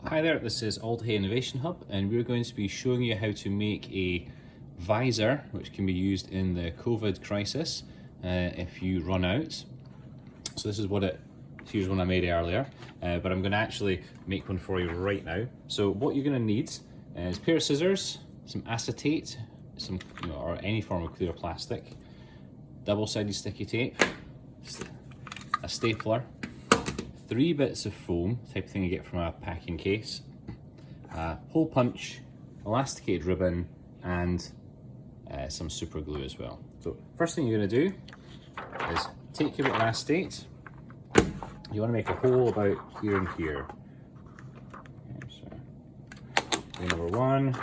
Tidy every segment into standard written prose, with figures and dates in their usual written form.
Hi there, this is Alderhay Innovation Hub, and we're going to be showing you how to make a visor which can be used in the COVID crisis if you run out. So here's one I made earlier, but I'm going to actually make one for you right now. So what you're going to need is a pair of scissors, some acetate, or any form of clear plastic, double-sided sticky tape, a stapler, 3 bits of foam, type of thing you get from a packing case, a hole punch, elasticated ribbon, and some super glue as well. So first thing you're going to do is take your bit of acetate. You want to make a hole about here and here. Okay, so number 1.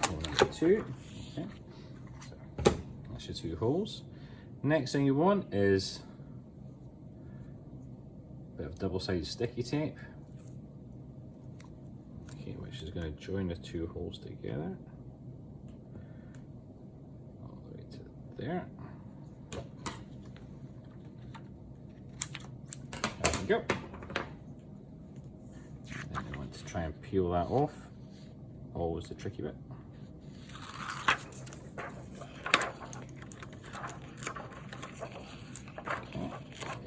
Hole number 2. Okay. So that's your 2 holes. Next thing you want is a bit of double-sided sticky tape, okay, which is going to join the 2 holes together all the way to there. There we go. Then you want to try and peel that off, always the tricky bit.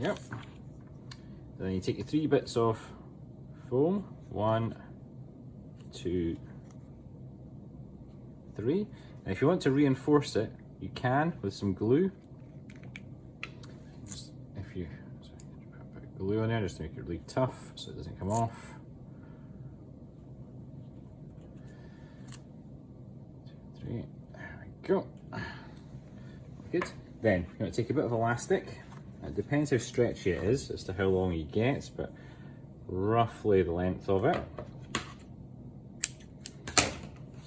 Yep. Then you take your 3 bits of foam, 1, 2, 3. And if you want to reinforce it, you can with some glue. If you put glue on there, just to make it really tough so it doesn't come off. 2, 3. There we go. Good. Then you're going to take a bit of elastic. It depends how stretchy it is as to how long you get, but roughly the length of it.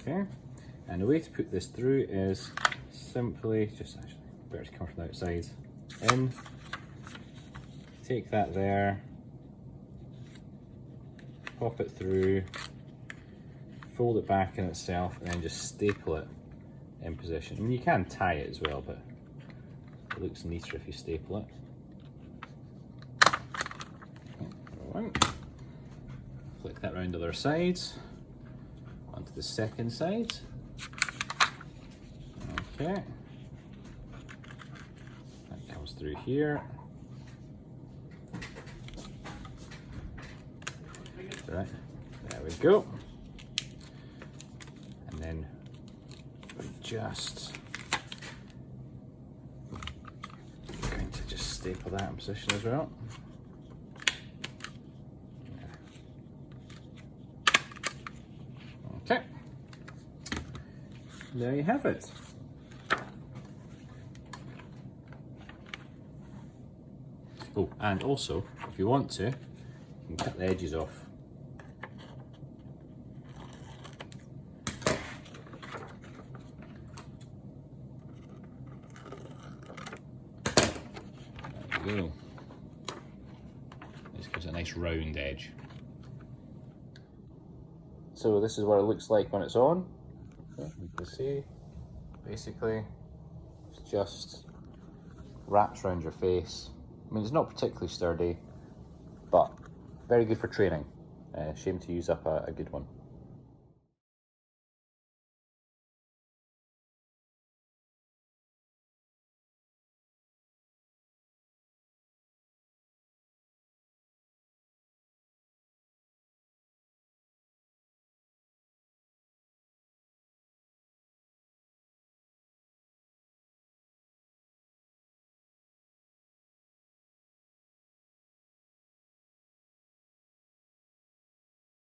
Okay, and the way to put this through is simply actually better to come from the outside in. Take that there, pop it through, fold it back in itself, and then just staple it in position. I mean, you can tie it as well, but it looks neater if you staple it. Flick that round the other side, onto the second side. Okay, that comes through here. Right, there we go. And then we just going to just staple that in position as well. Okay, there you have it. Oh, and also, if you want to, you can cut the edges off. There we go. This gives it a nice round edge. So this is what it looks like when it's on. Okay, you can see, basically, it's just wraps around your face. I mean, it's not particularly sturdy, but very good for training. Shame to use up a good one.